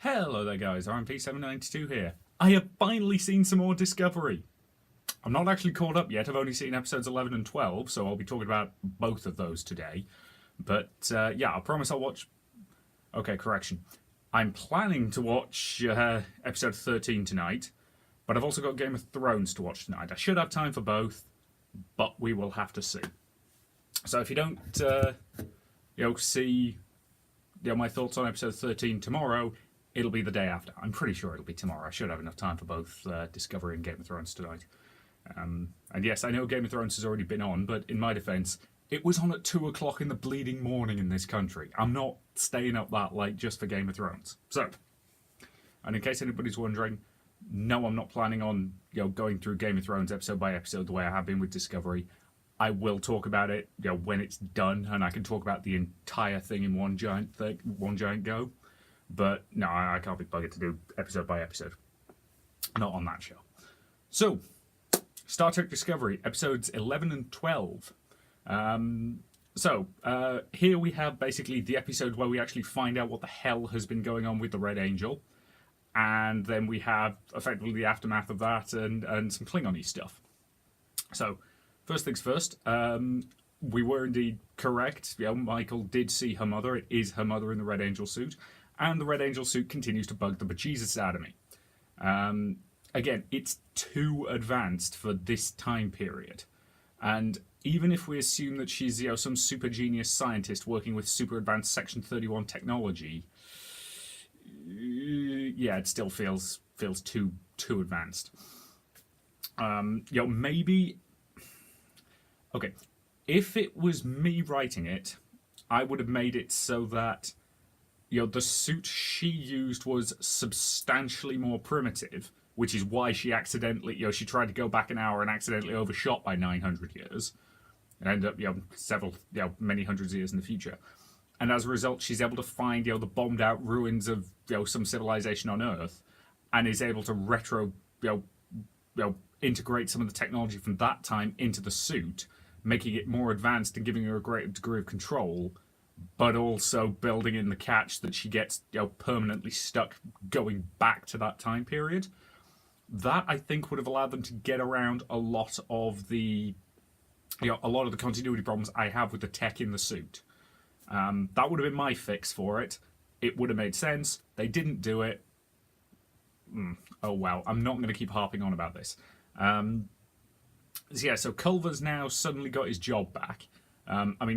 Hello there guys, RMP792 here. I have finally seen some more Discovery. I'm not actually caught up yet, I've only seen episodes 11 and 12, so I'll be talking about both of those today. But yeah, I promise I'll watch... Okay, correction. I'm planning to watch episode 13 tonight, but I've also got Game of Thrones to watch tonight. I should have time for both, but we will have to see. So if you don't see my thoughts on episode 13 tomorrow, it'll be the day after. I'm pretty sure it'll be tomorrow. I should have enough time for both Discovery and Game of Thrones tonight. And yes, I know Game of Thrones has already been on, but in my defence, it was on at 2 o'clock in the bleeding morning in this country. I'm not staying up that late just for Game of Thrones. So, and in case anybody's wondering, no, I'm not planning on going through Game of Thrones episode by episode the way I have been with Discovery. I will talk about it when it's done, and I can talk about the entire thing in one giant go. But no, I can't be buggered to do episode by episode. Not on that show. So, Star Trek Discovery, episodes 11 and 12. Here we have basically the episode where we actually find out what the hell has been going on with the Red Angel. And then we have effectively the aftermath of that and some Klingon-y stuff. So, first things first, we were indeed correct. Michael did see her mother. It is her mother in the Red Angel suit. And the Red Angel suit continues to bug the bejesus out of me. Again, it's too advanced for this time period. And even if we assume that she's some super genius scientist working with super advanced Section 31 technology, yeah, it still feels too advanced. Maybe... Okay, if it was me writing it, I would have made it so that the suit she used was substantially more primitive, which is why she accidentally, she tried to go back an hour and accidentally overshot by 900 years, and ended up, many hundreds of years in the future. And as a result, she's able to find, the bombed out ruins of, some civilization on Earth, and is able to integrate some of the technology from that time into the suit, making it more advanced and giving her a greater degree of control, but also building in the catch that she gets permanently stuck going back to that time period. That, I think, would have allowed them to get around a lot of the continuity problems I have with the tech in the suit. That would have been my fix for it. It would have made sense. They didn't do it. Oh well, I'm not going to keep harping on about this. So Culvers now suddenly got his job back.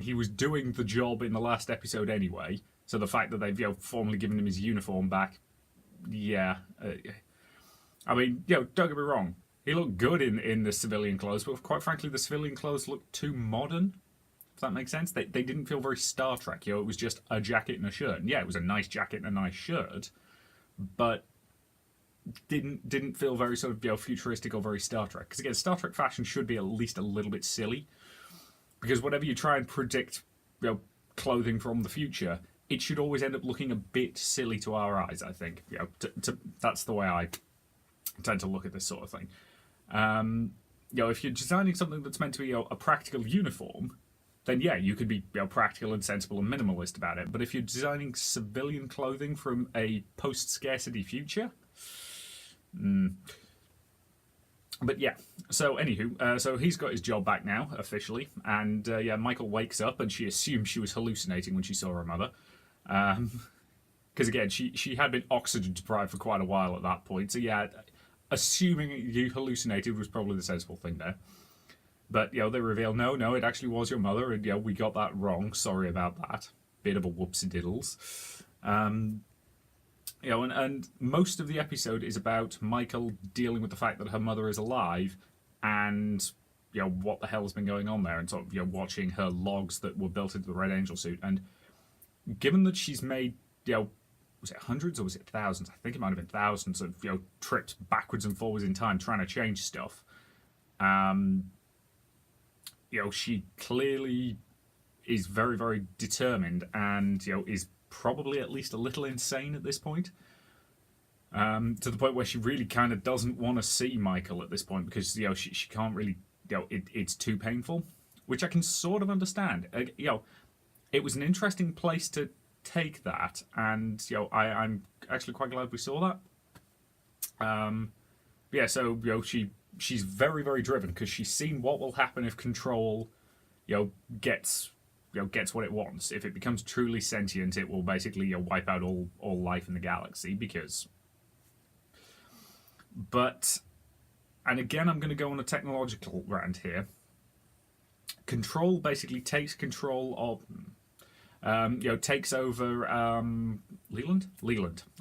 He was doing the job in the last episode anyway, so the fact that they've formally given him his uniform back, yeah. Don't get me wrong, he looked good in the civilian clothes, but quite frankly, the civilian clothes looked too modern, if that makes sense. They didn't feel very Star Trek, it was just a jacket and a shirt. And yeah, it was a nice jacket and a nice shirt, but didn't feel very sort of futuristic or very Star Trek. Because again, Star Trek fashion should be at least a little bit silly, because whenever you try and predict clothing from the future, it should always end up looking a bit silly to our eyes, I think. That's the way I tend to look at this sort of thing. If you're designing something that's meant to be a practical uniform, then yeah, you could be practical and sensible and minimalist about it. But if you're designing civilian clothing from a post-scarcity future... But yeah, so anywho, so he's got his job back now, officially, and Michael wakes up and she assumes she was hallucinating when she saw her mother. Because again, she had been oxygen deprived for quite a while at that point, so yeah, assuming you hallucinated was probably the sensible thing there. But, they reveal, no, it actually was your mother, and we got that wrong, sorry about that. Bit of a whoopsie-diddles. And most of the episode is about Michael dealing with the fact that her mother is alive and, what the hell has been going on there, and sort of, watching her logs that were built into the Red Angel suit. And given that she's made, was it hundreds or was it thousands? I think it might have been thousands of, trips backwards and forwards in time trying to change stuff. She clearly is very, very determined and, is probably at least a little insane at this point. To the point where she really kind of doesn't want to see Michael at this point because, she can't really, it's too painful, which I can sort of understand. It was an interesting place to take that, and I'm actually quite glad we saw that. Yeah, so she's very, very driven because she's seen what will happen if Control, gets what it wants. If it becomes truly sentient, it will basically wipe out all life in the galaxy. And again, I'm going to go on a technological rant here. Control basically takes control of, takes over Leland.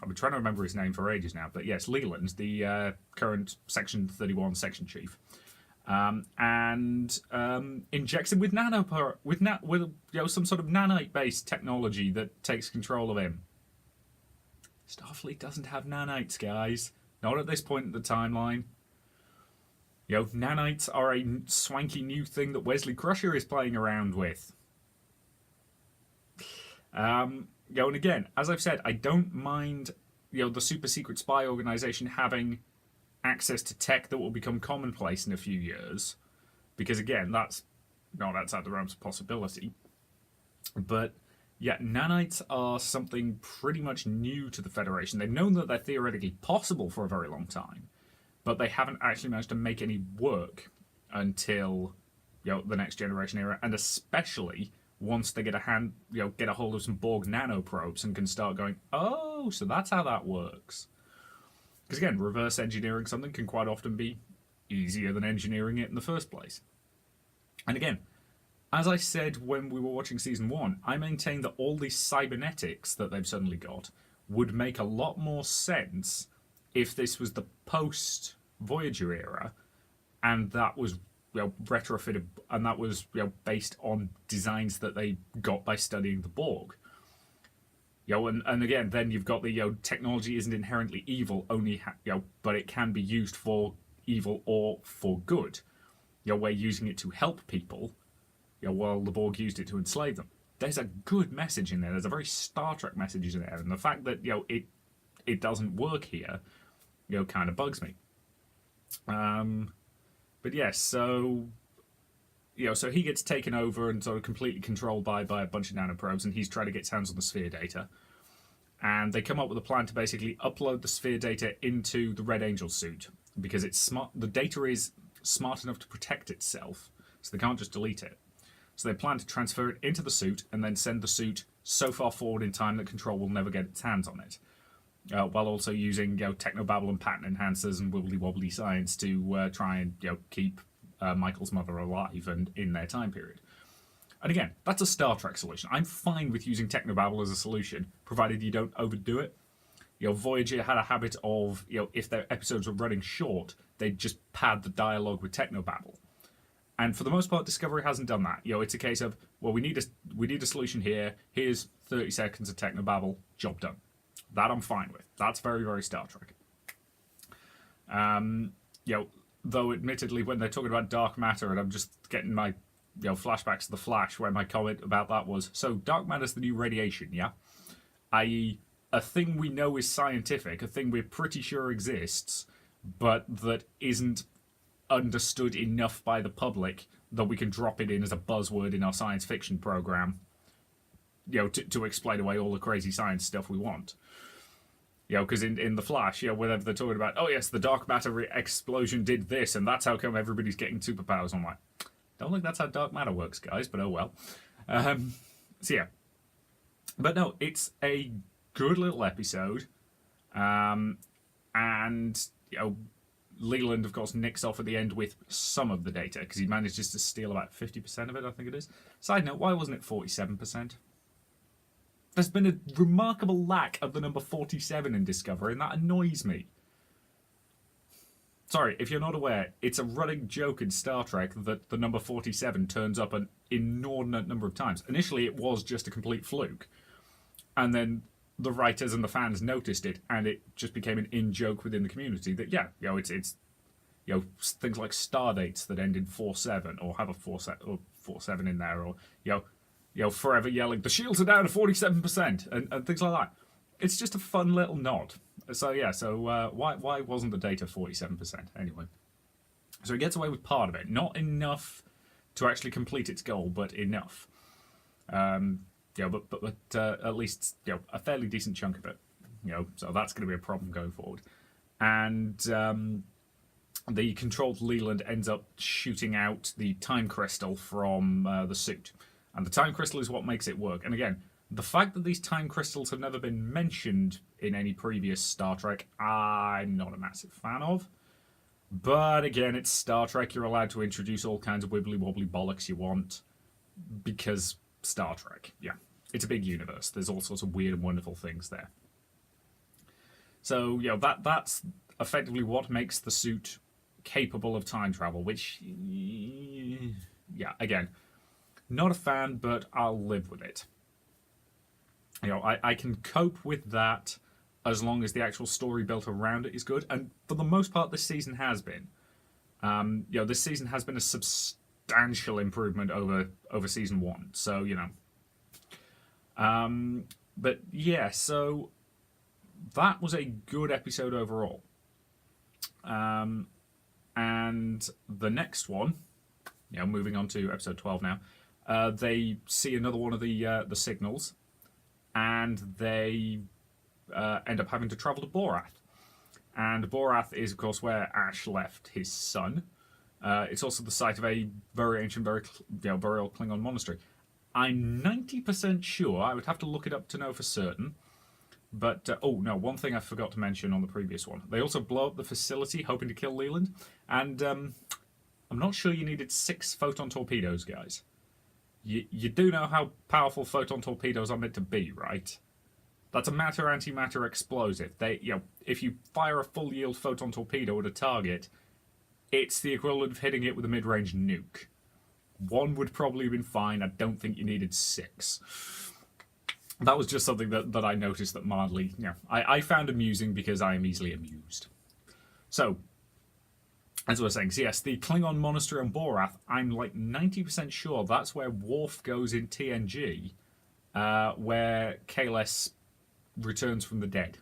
I've been trying to remember his name for ages now, but yes, Leland, the current Section 31 section chief, and injects him with some sort of nanite-based technology that takes control of him. Starfleet doesn't have nanites, guys. Not at this point in the timeline. Nanites are a swanky new thing that Wesley Crusher is playing around with. And again, as I've said, I don't mind, the super secret spy organization having access to tech that will become commonplace in a few years, because again, that's outside the realms of possibility. But yeah, nanites are something pretty much new to the Federation. They've known that they're theoretically possible for a very long time, but they haven't actually managed to make any work until the next generation era, and especially once they get a hold of some Borg nanoprobes and can start going, oh, so that's how that works. Because again, reverse engineering something can quite often be easier than engineering it in the first place. And again, as I said when we were watching season 1, I maintain that all these cybernetics that they've suddenly got would make a lot more sense if this was the post-Voyager era, and that was retrofitted, and that was based on designs that they got by studying the Borg. And again, then you've got the technology isn't inherently evil, only but it can be used for evil or for good. We're using it to help people, while the Borg used it to enslave them. There's a good message in there. There's a very Star Trek message in there, and the fact that it doesn't work here, kind of bugs me. But yes, so he gets taken over and sort of completely controlled by a bunch of nanoprobes, and he's trying to get his hands on the sphere data. And they come up with a plan to basically upload the sphere data into the Red Angel suit, because it's smart. The data is smart enough to protect itself, so they can't just delete it. So they plan to transfer it into the suit and then send the suit so far forward in time that Control will never get its hands on it, while also using technobabble and pattern enhancers and wibbly-wobbly science to try and keep Michael's mother alive and in their time period. And again, that's a Star Trek solution. I'm fine with using technobabble as a solution, provided you don't overdo it. Voyager had a habit of, if their episodes were running short, they'd just pad the dialogue with technobabble. And for the most part, Discovery hasn't done that. It's a case of, well, we need a solution here. Here's 30 seconds of technobabble. Job done. That I'm fine with. That's very, very Star Trek. Though admittedly, when they're talking about dark matter, and I'm just getting my flashbacks to The Flash, where my comment about that was, so dark matter's the new radiation, yeah? I.e., a thing we know is scientific, a thing we're pretty sure exists, but that isn't understood enough by the public that we can drop it in as a buzzword in our science fiction program, to explain away all the crazy science stuff we want. Because in The Flash, whenever they're talking about, oh yes, the dark matter explosion did this, and that's how come everybody's getting superpowers. I'm like, don't think that's how dark matter works, guys, but oh well. So yeah. But no, it's a good little episode. And, Leland, of course, nicks off at the end with some of the data, because he manages to steal about 50% of it, I think it is. Side note, why wasn't it 47%? There's been a remarkable lack of the number 47 in Discovery, and that annoys me. Sorry, if you're not aware, it's a running joke in Star Trek that the number 47 turns up an inordinate number of times. Initially, it was just a complete fluke. And then the writers and the fans noticed it, and it just became an in-joke within the community that, it's things like star dates that end in 47, or have a 47 in there, or, forever yelling, the shields are down to 47%, and things like that. It's just a fun little nod. So, why wasn't the data 47%? Anyway. So it gets away with part of it. Not enough to actually complete its goal, but enough. But at least, a fairly decent chunk of it. So that's going to be a problem going forward. And the controlled Leland ends up shooting out the time crystal from the suit. And the time crystal is what makes it work. And again, the fact that these time crystals have never been mentioned in any previous Star Trek, I'm not a massive fan of. But again, it's Star Trek. You're allowed to introduce all kinds of wibbly-wobbly bollocks you want. Because Star Trek, yeah. It's a big universe. There's all sorts of weird and wonderful things there. So, that's effectively what makes the suit capable of time travel, which, yeah, again, not a fan, but I'll live with it. I can cope with that as long as the actual story built around it is good, and for the most part, this season has been. This season has been a substantial improvement over season 1, so, but yeah, so that was a good episode overall. And the next one, moving on to episode 12 now, they see another one of the signals, and they end up having to travel to Borath. And Borath is, of course, where Ash left his son. It's also the site of a very ancient, very old Klingon monastery. I'm 90% sure, I would have to look it up to know for certain, but, one thing I forgot to mention on the previous one. They also blow up the facility, hoping to kill Leland, and I'm not sure you needed 6 photon torpedoes, guys. You do know how powerful photon torpedoes are meant to be, right? That's a matter-antimatter explosive. If you fire a full-yield photon torpedo at a target, it's the equivalent of hitting it with a mid-range nuke. 1 would probably have been fine. I don't think you needed 6. That was just something that I noticed that mildly, I found amusing because I am easily amused. So, as I was saying, so yes, the Klingon Monastery on Borath, I'm like 90% sure that's where Worf goes in TNG, where Kahless returns from the dead.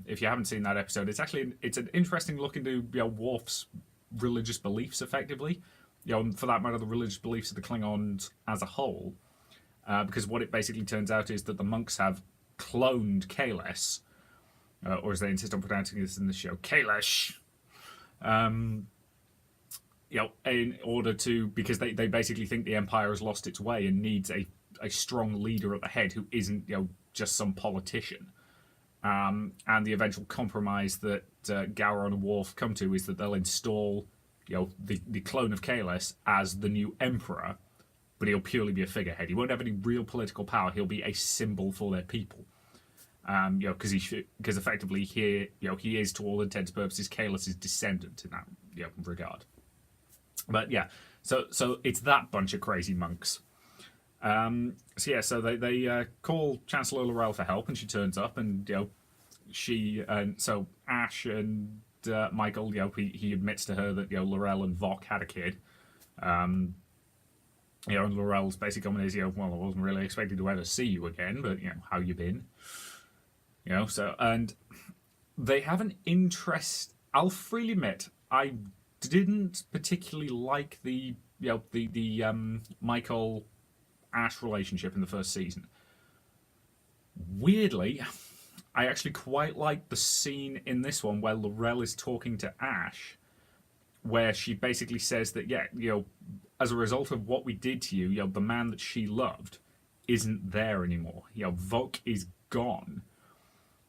If you haven't seen that episode, it's an interesting look into Worf's religious beliefs, effectively. And for that matter, the religious beliefs of the Klingons as a whole. Because what it basically turns out is that the monks have cloned Kahless, or as they insist on pronouncing this in the show, Kalish. In order to, because they basically think the Empire has lost its way and needs a strong leader at the head who isn't, just some politician. And the eventual compromise that Gowron and Worf come to is that they'll install, the clone of Kahless as the new emperor, but he'll purely be a figurehead. He won't have any real political power. He'll be a symbol for their people. Because effectively he is, to all intents and purposes, Kahless' descendant in that regard. But yeah, so it's that bunch of crazy monks. So they call Chancellor L'Rell for help, and she turns up, and so Ash and Michael, he admits to her that L'Rell and Vok had a kid. And L'Rell's basic comment is, well, I wasn't really expecting to ever see you again, but how you been? So, and they have an interest. I'll freely admit, I didn't particularly like the Michael Ash relationship in the first season. Weirdly, I actually quite like the scene in this one where L'Rell is talking to Ash, where she basically says that, as a result of what we did to you, the man that she loved isn't there anymore. Vok is gone.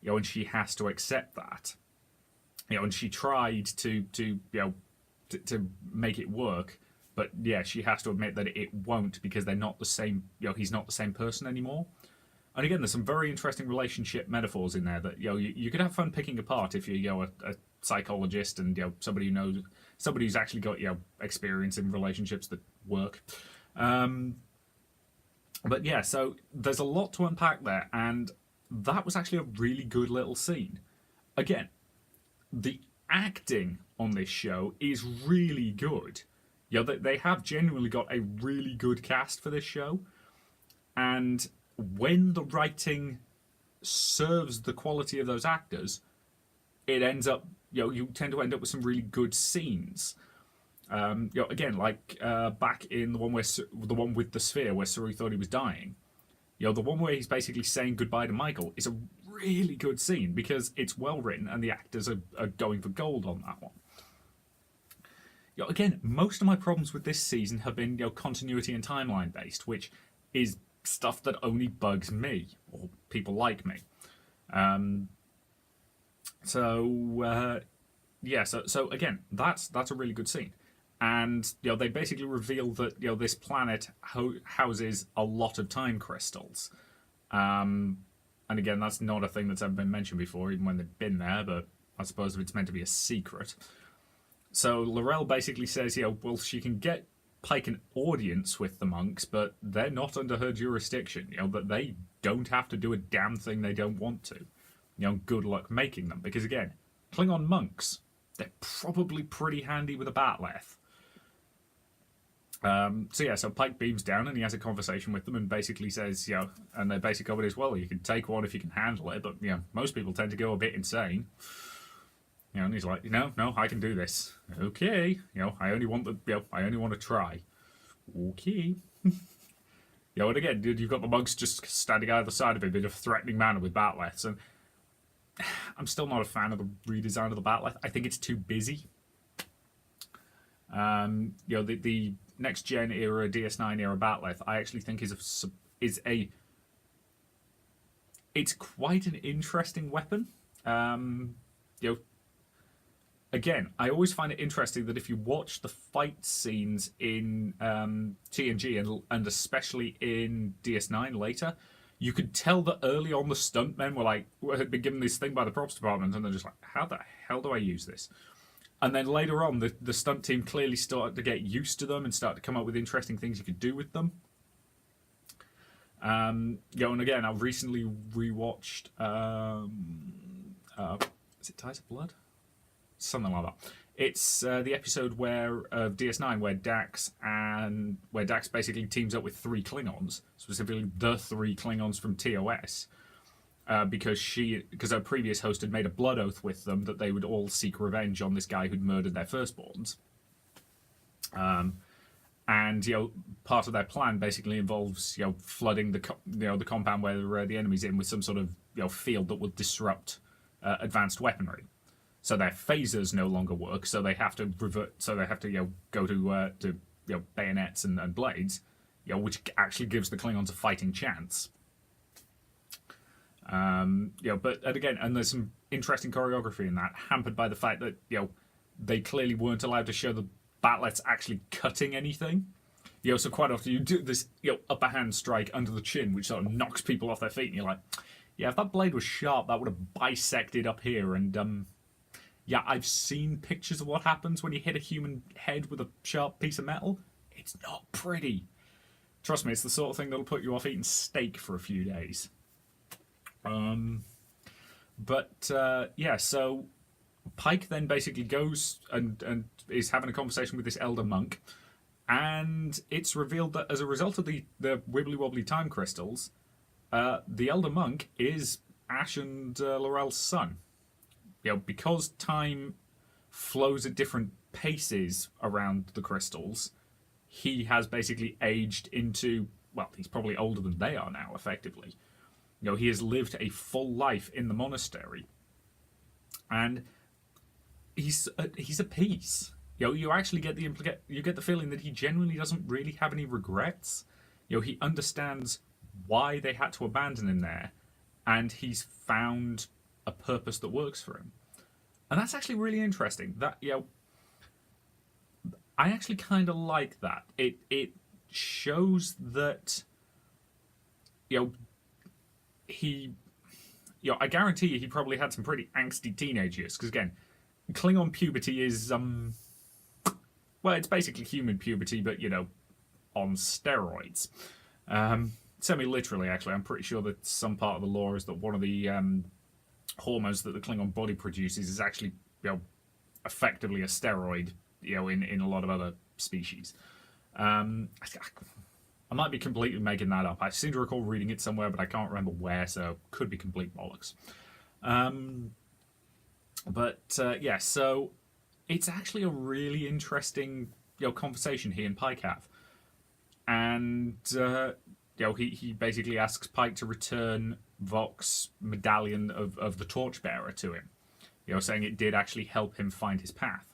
And she has to accept that. And she tried to make it work, but she has to admit that it won't, because they're not the same. He's not the same person anymore. And again, there's some very interesting relationship metaphors in there that you could have fun picking apart if you're a psychologist and somebody who knows, somebody who's actually got experience in relationships that work. But so there's a lot to unpack there, and that was actually a really good little scene. Again, the acting on this show is really good. They have genuinely got a really good cast for this show, and when the writing serves the quality of those actors, it ends up, you tend to end up with some really good scenes. Again, like back in the one with the sphere, where Saru thought he was dying. The one where he's basically saying goodbye to Michael is a really good scene because it's well written and the actors are going for gold on that one. Again, most of my problems with this season have been continuity and timeline based, which is stuff that only bugs me or people like me. So again, that's a really good scene, and they basically reveal that this planet houses a lot of time crystals, and again, that's not a thing that's ever been mentioned before, even when they've been there. But I suppose it's meant to be a secret. So Laurel basically says, well, she can get Pike an audience with the monks, but they're not under her jurisdiction. That they don't have to do a damn thing they don't want to. Good luck making them, because again, Klingon monks, they're probably pretty handy with a bat'leth. So Pike beams down and he has a conversation with them and basically says, and their basic comment is, well, you can take one if you can handle it, but most people tend to go a bit insane. And he's like, no, I can do this. Okay, I only want to try. Okay. And again, you've got the monks just standing either side of him in a threatening manner with bat'leths, and I'm still not a fan of the redesign of the bat'leth. I think it's too busy. The next gen era, DS9 era bat'leth, I actually think it's quite an interesting weapon. Again, I always find it interesting that if you watch the fight scenes in TNG and especially in DS9 later, you could tell that early on the stuntmen had been given this thing by the props department, and they're just like, how the hell do I use this? And then later on, the stunt team clearly started to get used to them and start to come up with interesting things you could do with them. And again, I've recently rewatched, is it Ties of Blood? Something like that. It's the episode of DS9 where Dax basically teams up with 3 Klingons, specifically the 3 Klingons from TOS, because her previous host had made a blood oath with them that they would all seek revenge on this guy who'd murdered their firstborns. And part of their plan basically involves flooding the compound where the enemy's in with some sort of field that will disrupt advanced weaponry. So their phasers no longer work, so they have to revert. So they have to go to bayonets and blades, which actually gives the Klingons a fighting chance. But again, and there's some interesting choreography in that, hampered by the fact that they clearly weren't allowed to show the bat'leths actually cutting anything. So quite often you do this upper hand strike under the chin, which sort of knocks people off their feet, and you're like, if that blade was sharp, that would have bisected up here, and I've seen pictures of what happens when you hit a human head with a sharp piece of metal. It's not pretty. Trust me, it's the sort of thing that'll put you off eating steak for a few days. So Pike then basically goes and is having a conversation with this elder monk, and it's revealed that as a result of the wibbly-wobbly time crystals, the elder monk is Ash and Laurel's son. Because time flows at different paces around the crystals, he has basically aged into, he's probably older than they are now, effectively. He has lived a full life in the monastery. And he's a piece. You actually get the feeling that he genuinely doesn't really have any regrets. He understands why they had to abandon him there, and he's found a purpose that works for him. And that's actually really interesting. That I actually kind of like that. It shows that he I guarantee you he probably had some pretty angsty teenage years, because again, Klingon puberty is it's basically human puberty, but on steroids. Semi-literally, actually. I'm pretty sure that some part of the lore is that one of the hormones that the Klingon body produces is actually, effectively a steroid, in a lot of other species. I might be completely making that up. I seem to recall reading it somewhere, but I can't remember where, so could be complete bollocks. So it's actually a really interesting, conversation he and Pike have. And, he basically asks Pike to return Vox's medallion of the Torchbearer to him. Saying it did actually help him find his path.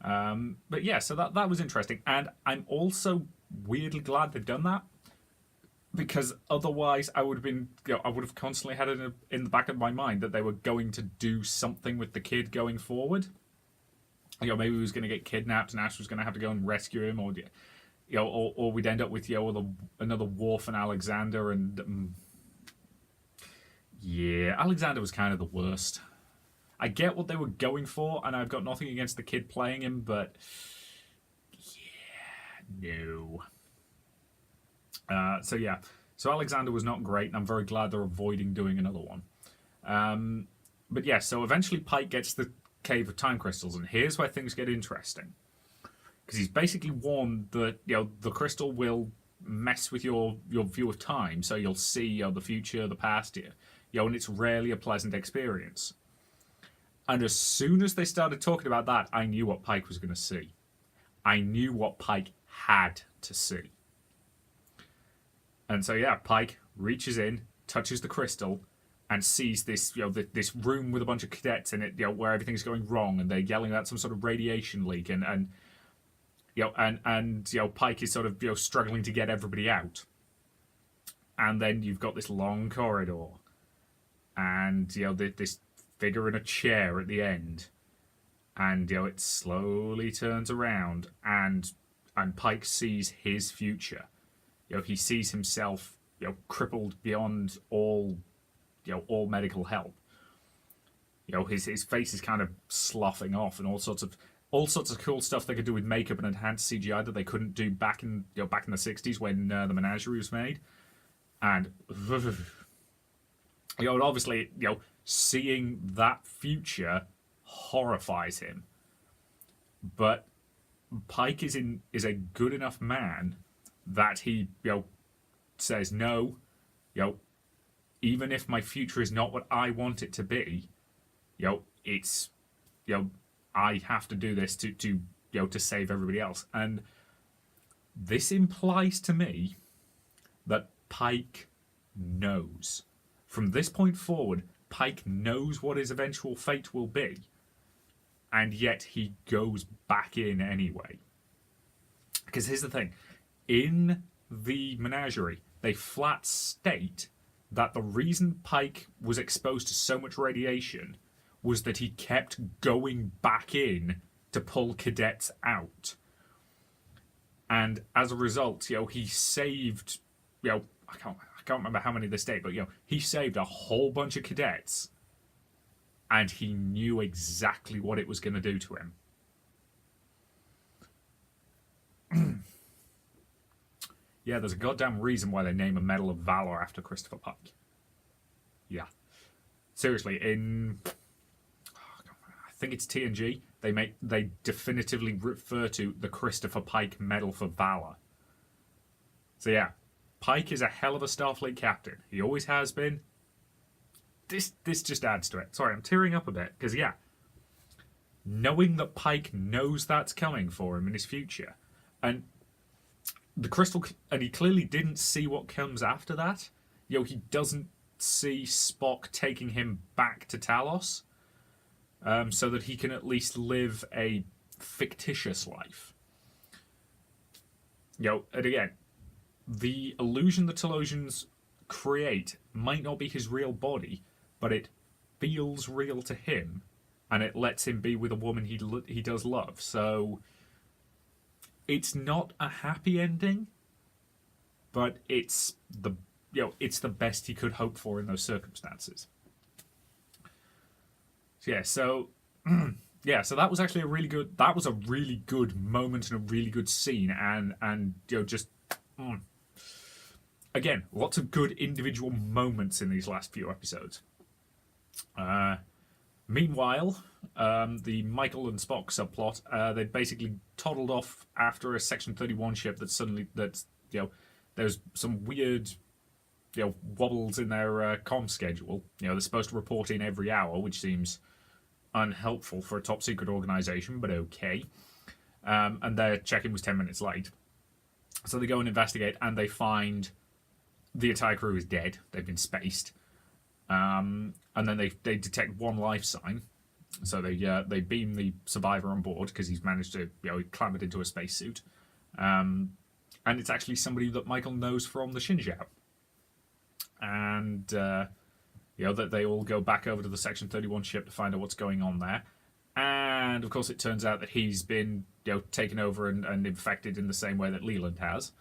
But yeah, so that was interesting, and I'm also weirdly glad they've done that, because otherwise I would have been, I would have constantly had it in the back of my mind that they were going to do something with the kid going forward. Maybe he was going to get kidnapped and Ash was going to have to go and rescue him, or or we'd end up with another Worf and Alexander, and Alexander was kind of the worst. I get what they were going for, and I've got nothing against the kid playing him, but no. So Alexander was not great, and I'm very glad they're avoiding doing another one. But yeah, so eventually Pike gets the Cave of Time Crystals, and here's where things get interesting. Because he's basically warned that the crystal will mess with your view of time, so you'll see the future, the past, and it's rarely a pleasant experience. And as soon as they started talking about that, I knew what Pike was going to see. I knew what Pike had to see. And so Pike reaches in, touches the crystal, and sees this this room with a bunch of cadets in it, where everything's going wrong, and they're yelling about some sort of radiation leak, and Pike is sort of struggling to get everybody out. And then you've got this long corridor, and this figure in a chair at the end, and it slowly turns around, and Pike sees his future. He sees himself crippled beyond all medical help. His face is kind of sloughing off, and all sorts of cool stuff they could do with makeup and enhanced CGI that they couldn't do back in the 60s when the Menagerie was made. And obviously seeing that future horrifies him. But Pike is a good enough man that he says no, even if my future is not what I want it to be, it's I have to do this to save everybody else. And this implies to me that Pike knows. From this point forward, Pike knows what his eventual fate will be, and yet he goes back in anyway. Because here's the thing. In the Menagerie, they flat state that the reason Pike was exposed to so much radiation was that he kept going back in to pull cadets out. And as a result, he saved, I can't remember how many they state, but he saved a whole bunch of cadets, and he knew exactly what it was going to do to him. Yeah, there's a goddamn reason why they name a Medal of Valor after Christopher Pike. Yeah. Seriously, I think it's TNG, they definitively refer to the Christopher Pike Medal for Valor. So yeah, Pike is a hell of a Starfleet captain. He always has been. This just adds to it. Sorry, I'm tearing up a bit, because knowing that Pike knows that's coming for him in his future, and the crystal, and he clearly didn't see what comes after that. He doesn't see Spock taking him back to Talos, so that he can at least live a fictitious life. And again, the illusion the Talosians create might not be his real body, but it feels real to him, and it lets him be with a woman he does love. So it's not a happy ending, but it's the best he could hope for in those circumstances. So that was actually a really good moment and a really good scene, and again, lots of good individual moments in these last few episodes. Meanwhile, the Michael and Spock subplot, they basically toddled off after a Section 31 ship there's some weird wobbles in their comm schedule. They're supposed to report in every hour, which seems unhelpful for a top secret organization, but okay. And their check-in was 10 minutes late. So they go and investigate, and they find the entire crew is dead. They've been spaced. And then they detect one life sign. So they beam the survivor on board because he's managed to, he clambered into a spacesuit. And it's actually somebody that Michael knows from the Xinjiao. And, that they all go back over to the Section 31 ship to find out what's going on there. And, of course, it turns out that he's been, taken over and infected in the same way that Leland has.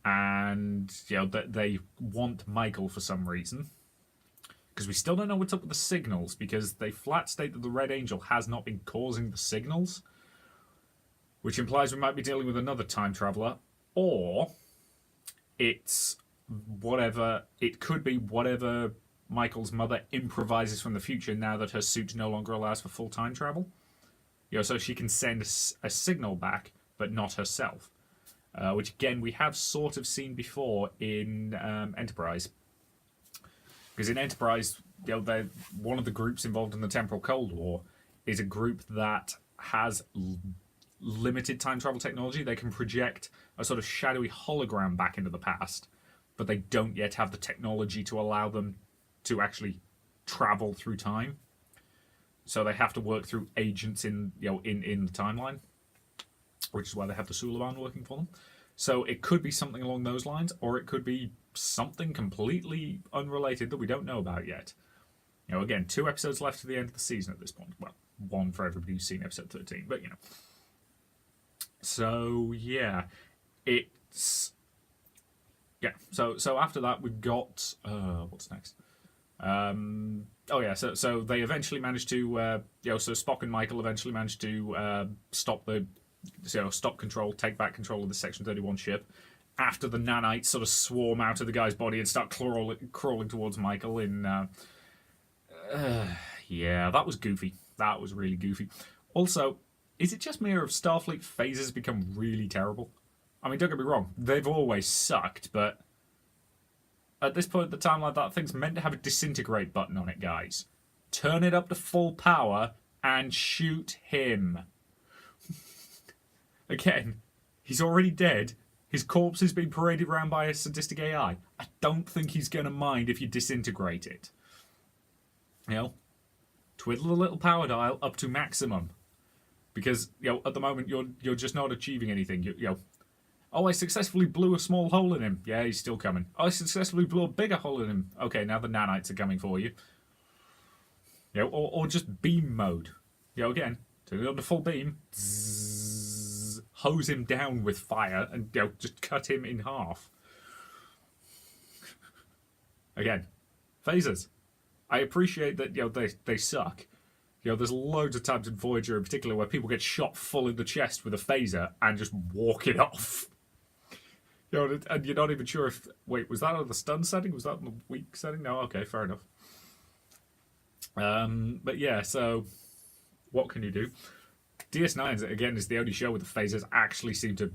And, that they want Michael for some reason. Because we still don't know what's up with the signals, because they flat state that the Red Angel has not been causing the signals, which implies we might be dealing with another time traveller, or it's whatever, it could be whatever Michael's mother improvises from the future now that her suit no longer allows for full time travel. So she can send a signal back, but not herself. Which, again, we have sort of seen before in Enterprise. Because in Enterprise, one of the groups involved in the Temporal Cold War is a group that has limited time travel technology. They can project a sort of shadowy hologram back into the past, but they don't yet have the technology to allow them to actually travel through time. So they have to work through agents in the timeline, which is why they have the Suliban working for them. So it could be something along those lines, or it could be something completely unrelated that we don't know about yet. Again, 2 episodes left to the end of the season at this point. Well, 1 for everybody who's seen episode 13, but So yeah, it's So after that we've got what's next? So they eventually managed to so Spock and Michael eventually managed to stop control, take back control of the Section 31 ship. After the nanites sort of swarm out of the guy's body and start crawling towards Michael that was goofy. That was really goofy. Also, is it just me or have Starfleet phasers become really terrible? I mean, don't get me wrong, they've always sucked, but at this point in the timeline, that thing's meant to have a disintegrate button on it, guys. Turn it up to full power and shoot him. Again, he's already dead. His corpse is being paraded around by a sadistic AI. I don't think he's going to mind if you disintegrate it. Twiddle the little power dial up to maximum. Because, at the moment, you're just not achieving anything. I successfully blew a small hole in him. Yeah, he's still coming. I successfully blew a bigger hole in him. Okay, now the nanites are coming for you. Or just beam mode. Again, turn it up to full beam. Zzz, hose him down with fire and just cut him in half. Again, phasers. I appreciate that they suck. There's loads of times in Voyager in particular where people get shot full in the chest with a phaser and just walk it off. And you're not even sure if... Wait, was that on the stun setting? Was that on the weak setting? No, okay, fair enough. But yeah, so what can you do? DS9, again, is the only show where the phasers actually seem to,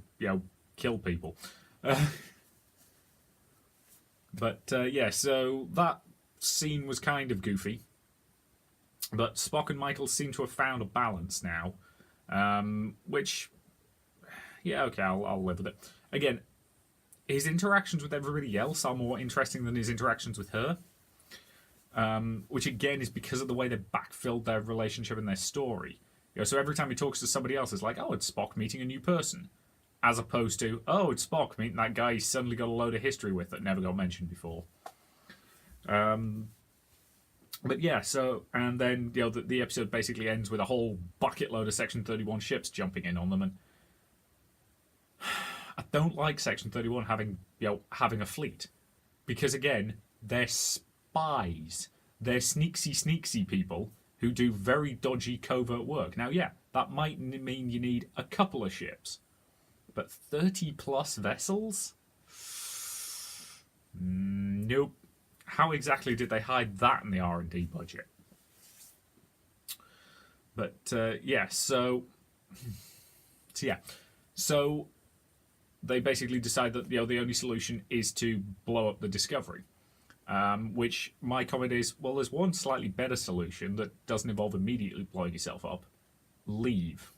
kill people. So that scene was kind of goofy. But Spock and Michael seem to have found a balance now. Which, I'll live with it. Again, his interactions with everybody else are more interesting than his interactions with her. Which, again, is because of the way they backfilled their relationship and their story. So every time he talks to somebody else, it's like, oh, it's Spock meeting a new person. As opposed to, oh, it's Spock meeting that guy he's suddenly got a load of history with that never got mentioned before. But yeah, and then the episode basically ends with a whole bucket load of Section 31 ships jumping in on them, and I don't like Section 31 having a fleet, because again, they're spies, they're sneaksy people who do very dodgy covert work. Now, yeah, that might mean you need a couple of ships, but 30 plus vessels? Nope. How exactly did they hide that in the R&D budget? But so they basically decide that the only solution is to blow up the Discovery. Which my comment is, well, there's one slightly better solution that doesn't involve immediately blowing yourself up. Leave.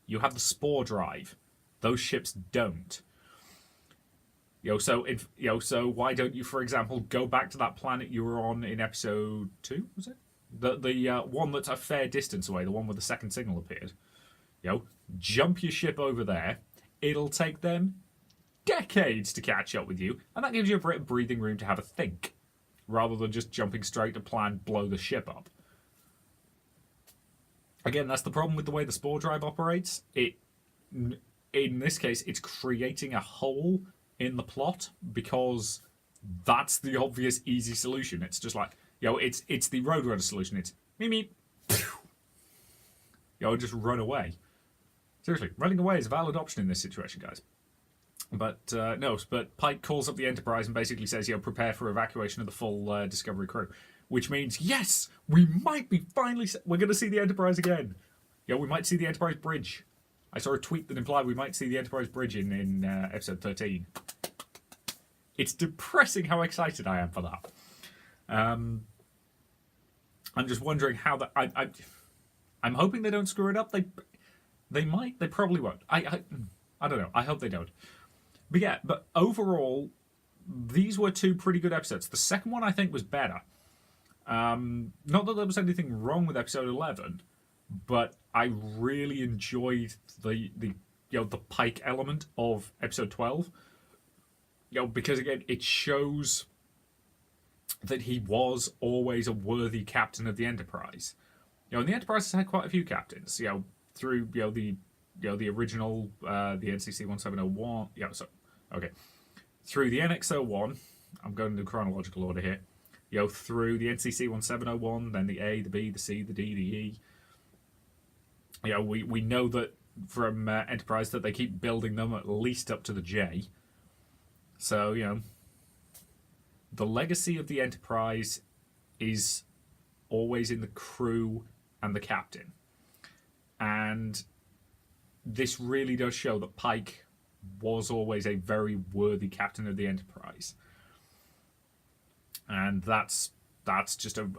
You have the spore drive. Those ships don't. So why don't you, for example, go back to that planet you were on in episode 2? Was it the one that's a fair distance away, the one where the second signal appeared? Jump your ship over there. It'll take them decades to catch up with you, and that gives you a bit of breathing room to have a think, rather than just jumping straight to plan, blow the ship up. Again, that's the problem with the way the spore drive operates. In this case, it's creating a hole in the plot because that's the obvious, easy solution. It's just like, it's the Roadrunner solution. It's me, just run away. Seriously, running away is a valid option in this situation, guys. But but Pike calls up the Enterprise and basically says, prepare for evacuation of the full Discovery crew. Which means, yes, we might be we're going to see the Enterprise again. We might see the Enterprise bridge. I saw a tweet that implied we might see the Enterprise bridge in episode 13. It's depressing how excited I am for that. I'm just wondering how that... I'm hoping they don't screw it up. They might. They probably won't. I don't know. I hope they don't. But overall, these were 2 pretty good episodes. The second one, I think, was better. Not that there was anything wrong with episode 11, but I really enjoyed the Pike element of episode 12. Because again, it shows that he was always a worthy captain of the Enterprise. And the Enterprise has had quite a few captains. Through the original the NCC 1701. Through the NX-01, I'm going in chronological order here. Through the NCC 1701, then the A, the B, the C, the D, the E. We know that from Enterprise that they keep building them at least up to the J. So, the legacy of the Enterprise is always in the crew and the captain. And this really does show that Pike was always a very worthy captain of the Enterprise. And that's just a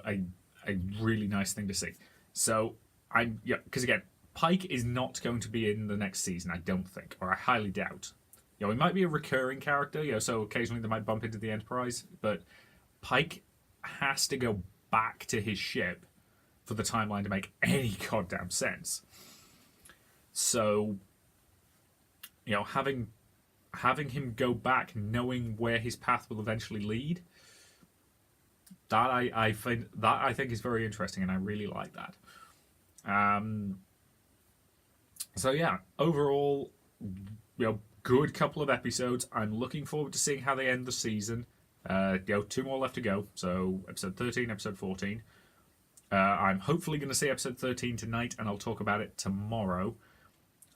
really nice thing to see. So, because again, Pike is not going to be in the next season, I don't think, or I highly doubt. He might be a recurring character, so occasionally they might bump into the Enterprise, but Pike has to go back to his ship for the timeline to make any goddamn sense. So, having him go back, knowing where his path will eventually lead, that I think is very interesting, and I really like that. So yeah, overall, good couple of episodes. I'm looking forward to seeing how they end the season. 2 more left to go. So episode 13, episode 14. I'm hopefully going to see episode 13 tonight, and I'll talk about it tomorrow.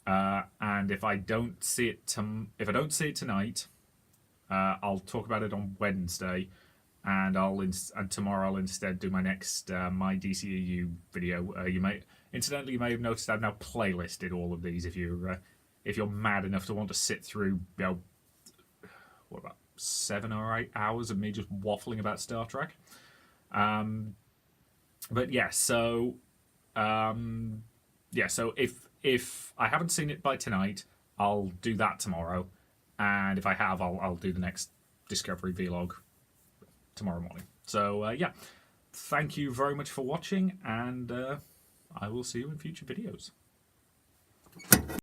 And if I don't see it tonight, I'll talk about it on Wednesday, and tomorrow I'll instead do my next my DCEU video. You may have noticed I've now playlisted all of these. If you're mad enough to want to sit through, what about 7 or 8 hours of me just waffling about Star Trek? But yeah, so so if I haven't seen it by tonight, I'll do that tomorrow, and if I have, I'll do the next Discovery vlog tomorrow morning. So yeah, thank you very much for watching, and I will see you in future videos.